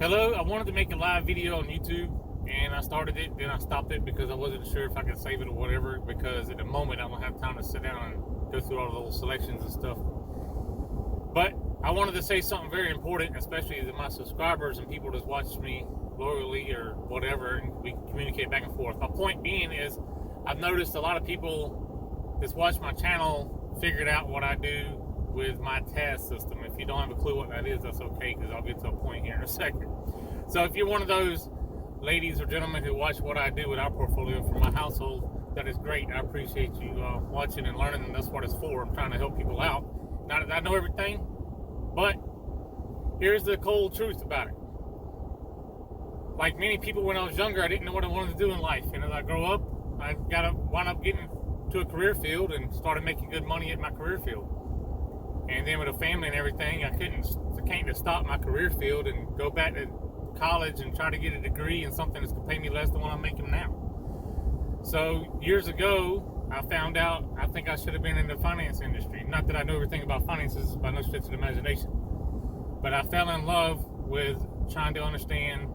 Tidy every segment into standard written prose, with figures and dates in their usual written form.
Hello, I wanted to make a live video on YouTube and I started it, then I stopped it because I wasn't sure if I could save it or whatever, because at the moment I don't have time to sit down and go through all the little selections and stuff. But I wanted to say something very important, especially to my subscribers and people that watch me loyally or whatever, and we communicate back and forth. My point being is I've noticed a lot of people that's watch my channel figured out what I do with my task system. If you don't have a clue what that is, that's okay, because I'll get to a point here in a second. So if you're one of those ladies or gentlemen who watch what I do with our portfolio for my household, that is great. I appreciate you watching and learning, and that's what it's for. I'm trying to help people out. Not that I know everything, but here's the cold truth about it. Like many people, when I was younger, I didn't know what I wanted to do in life. And as I grow up, I wound up getting to a career field and started making good money at my career field. And then with a family and everything, I can't just stop my career field and go back to college and try to get a degree in something that's going to pay me less than what I'm making now. So years ago, I found out I think I should have been in the finance industry. Not that I know everything about finances by no stretch of the imagination, but I fell in love with trying to understand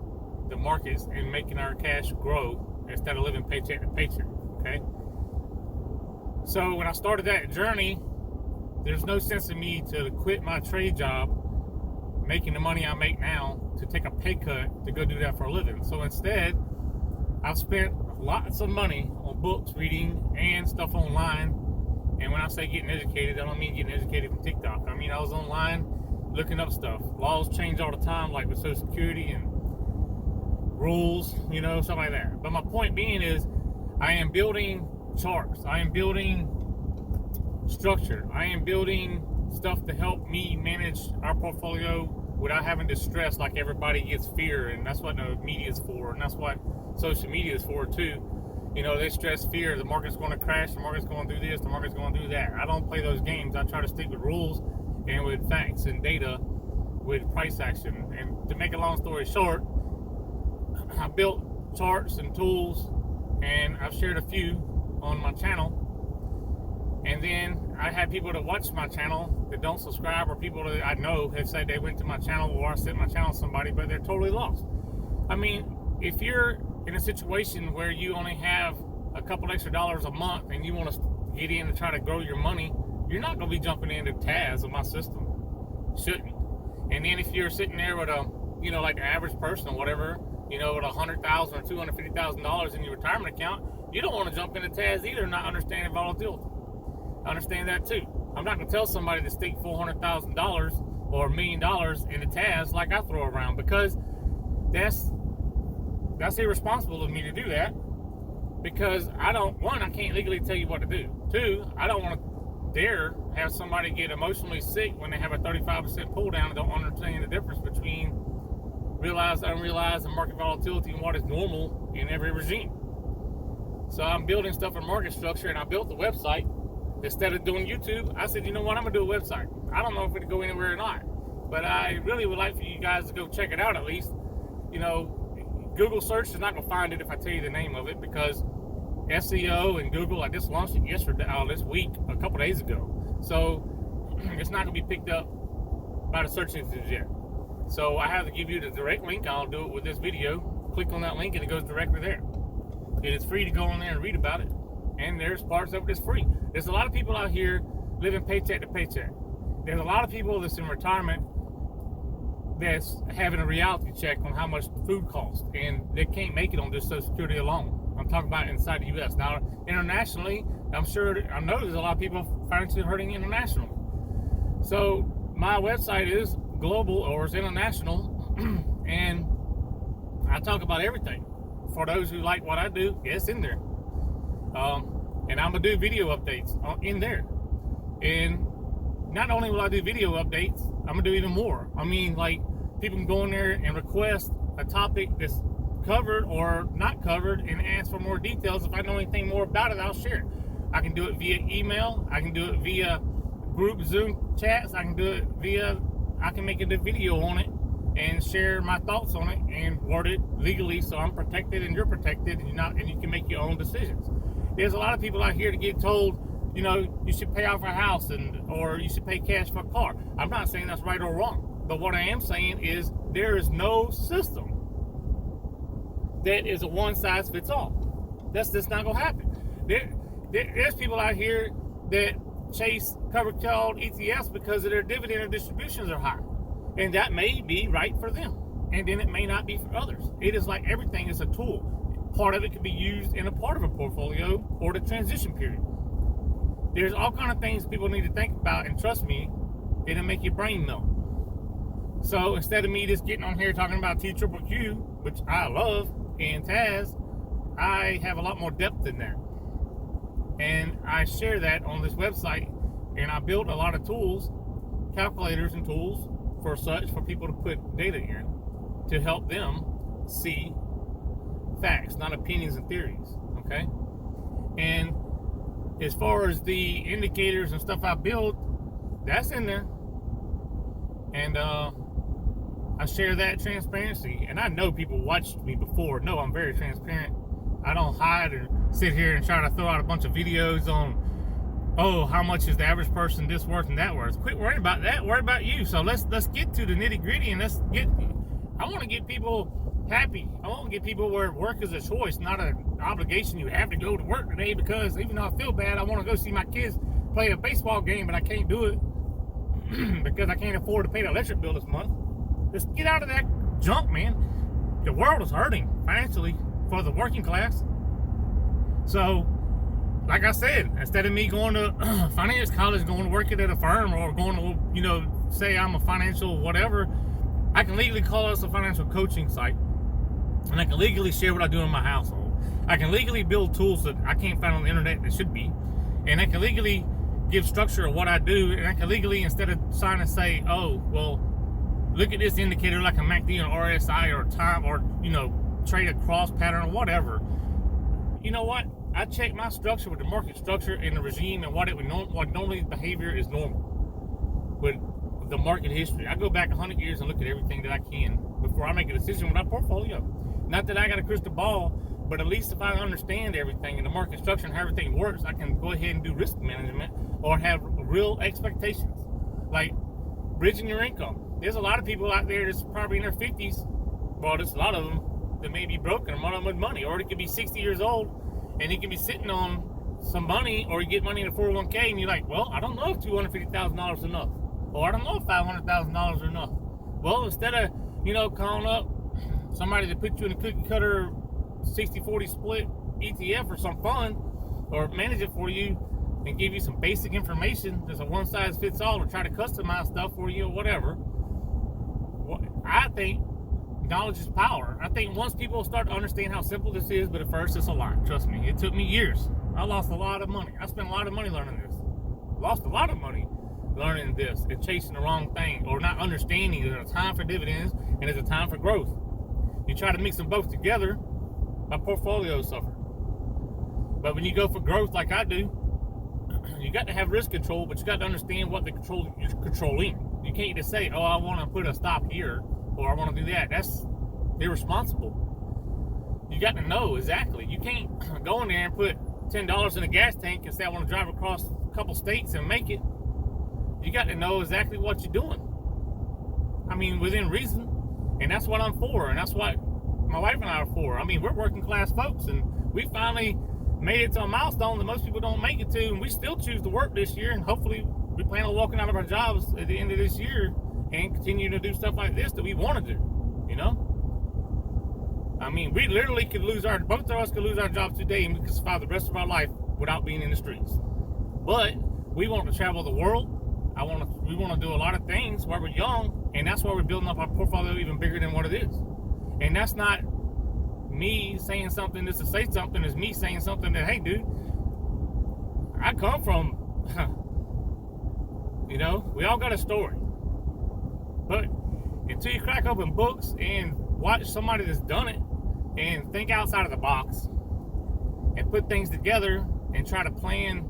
the markets and making our cash grow instead of living paycheck to paycheck. Okay. So when I started that journey, there's no sense in me to quit my trade job, making the money I make now, to take a pay cut to go do that for a living. So instead, I've spent lots of money on books, reading, and stuff online. And when I say getting educated, I don't mean getting educated from TikTok. I mean I was online looking up stuff. Laws change all the time, like with Social Security and rules, stuff like that. But my point being is, I am building charts. I am building structure. I am building stuff to help me manage our portfolio without having to stress like everybody gets fear, and that's what the media is for, and that's what social media is for too. They stress fear. The market's going to crash, the market's going to do this, the market's going to do that. I don't play those games. I try to stick with rules and with facts and data, with price action. And to make a long story short, I built charts and tools, and I've shared a few on my channel. And then I had people that watch my channel that don't subscribe, or people that I know have said they went to my channel, or I sent my channel to somebody, but they're totally lost. I mean, if you're in a situation where you only have a couple extra dollars a month and you want to get in and try to grow your money, you're not going to be jumping into TAS of my system. Shouldn't. And then if you're sitting there with like the average person or whatever, with $100,000 or $250,000 in your retirement account, you don't want to jump into TAS either, not understanding volatility. I understand that too. I'm not going to tell somebody to stick $400,000 or $1 million in the TAS like I throw around, because that's irresponsible of me to do that, because I can't legally tell you what to do. Two, I don't want to dare have somebody get emotionally sick when they have a 35% pull down and don't understand the difference between realized, unrealized, and market volatility and what is normal in every regime. So I'm building stuff in market structure, and I built the website. Instead of doing YouTube, I said, you know what, I'm going to do a website. I don't know if it'll go anywhere or not, but I really would like for you guys to go check it out at least. Google search is not going to find it if I tell you the name of it, because SEO and Google, I just launched it this week, a couple days ago. So it's not going to be picked up by the search engines yet. So I have to give you the direct link. I'll do it with this video. Click on that link and it goes directly there. It is free to go on there and read about it. And there's parts of it that's free. There's a lot of people out here living paycheck to paycheck. There's a lot of people that's in retirement that's having a reality check on how much food costs, and they can't make it on just Social Security alone. I'm talking about inside the U.S. Now, internationally, I know there's a lot of people financially hurting internationally. So my website is global, or it's international, and I talk about everything. For those who like what I do, it's in there. And I'm going to do video updates in there. And not only will I do video updates, I'm going to do even more. I mean, like, people can go in there and request a topic that's covered or not covered and ask for more details. If I know anything more about it, I'll share it. I can do it via email. I can do it via group Zoom chats. I can make a video on it and share my thoughts on it and word it legally so I'm protected and you're protected, and you can make your own decisions. There's a lot of people out here to get told, you should pay off a house or you should pay cash for a car. I'm not saying that's right or wrong. But what I am saying is there is no system that is a one-size-fits-all. That's just not going to happen. There's people out here that chase covered called ETFs because of their dividend and distributions are high. And that may be right for them. And then it may not be for others. It is like everything is a tool. Part of it can be used in a part of a portfolio or the transition period. There's all kind of things people need to think about, and trust me, it'll make your brain melt. So instead of me just getting on here talking about TQQQ, which I love, and Taz, I have a lot more depth in there. And I share that on this website, and I built a lot of tools, calculators and tools for people to put data in to help them see facts, not opinions and theories, okay? And as far as the indicators and stuff I built, that's in there. And I share that transparency. And I know people watched me before. No, I'm very transparent. I don't hide or sit here and try to throw out a bunch of videos on, oh, how much is the average person this worth and that worth. Quit worrying about that. Worry about you. So let's get to the nitty gritty, and I want to get people happy. I want to get people where work is a choice, not an obligation. You have to go to work today because even though I feel bad, I want to go see my kids play a baseball game, but I can't do it because I can't afford to pay the electric bill this month. Just get out of that junk, man. The world is hurting financially for the working class. So, like I said, instead of me going to finance college, going to work at a firm, or going to, say I'm a financial whatever, I can legally call us a financial coaching site, and I can legally share what I do in my household. I can legally build tools that I can't find on the internet that should be, and I can legally give structure of what I do, and I can legally, instead of sign and say, oh, well, look at this indicator like a MACD or RSI or time or, trade a cross pattern or whatever. You know what? I check my structure with the market structure and the regime and what normally behavior is normal with the market history. I go back 100 years and look at everything that I can before I make a decision with my portfolio. Not that I got a crystal ball, but at least if I understand everything and the market structure and how everything works, I can go ahead and do risk management or have real expectations. Like bridging your income. There's a lot of people out there that's probably in their 50s. Well, there's a lot of them that may be broken, a lot of them with money. Or they could be 60 years old and he can be sitting on some money, or you get money in a 401k and you're like, well, I don't know if $250,000 is enough. Or I don't know if $500,000 is enough. Well, instead of, calling up somebody to put you in a cookie cutter 60-40 split ETF or some fund, or manage it for you and give you some basic information, there's a one size fits all, or try to customize stuff for you or whatever. I think knowledge is power. I think once people start to understand how simple this is, but at first it's a lot. Trust me, it took me years. I lost a lot of money. I spent a lot of money learning this. Lost a lot of money learning this and chasing the wrong thing, or not understanding there's a time for dividends and there's a time for growth. You try to mix them both together, my portfolio suffered. But when you go for growth like I do, you got to have risk control, but you got to understand what the control you're controlling. You can't just say, oh, I want to put a stop here, or I want to do that. That's irresponsible. You got to know exactly. You can't go in there and put $10 in a gas tank and say, I want to drive across a couple states and make it. You got to know exactly what you're doing. I mean, within reason. And that's what I'm for. And that's what my wife and I are for. I mean, we're working class folks, and we finally made it to a milestone that most people don't make it to, and we still choose to work this year, and hopefully we plan on walking out of our jobs at the end of this year and continue to do stuff like this that we want to do, I mean, we literally could both of us could lose our jobs today, and we could survive the rest of our life without being in the streets. But we want to travel the world. We want to do a lot of things while we're young, and that's why we're building up our portfolio even bigger than what it is. And that's not me saying something just to say something. It's me saying something that, hey, dude, I come from, we all got a story. But until you crack open books and watch somebody that's done it and think outside of the box and put things together and try to plan,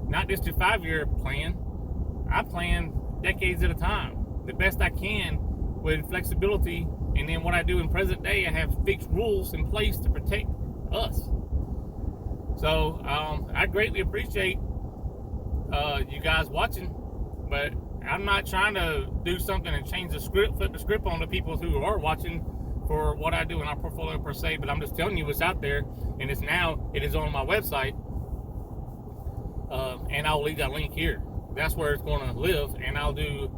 not just a 5-year plan, I plan decades at a time, the best I can with flexibility. And then what I do in present day, I have fixed rules in place to protect us. So I greatly appreciate you guys watching. But I'm not trying to do something and change the script, flip the script on the people who are watching for what I do in our portfolio per se, but I'm just telling you what's out there, and it is on my website, and I'll leave that link here. That's where it's going to live, and I'll do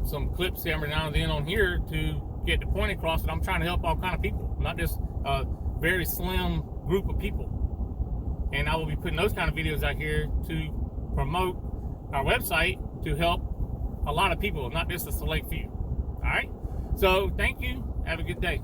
some clips every now and then on here to get the point across that I'm trying to help all kind of people, not just a very slim group of people. And I will be putting those kind of videos out here to promote our website to help a lot of people, not just a select few. All right? So thank you. Have a good day.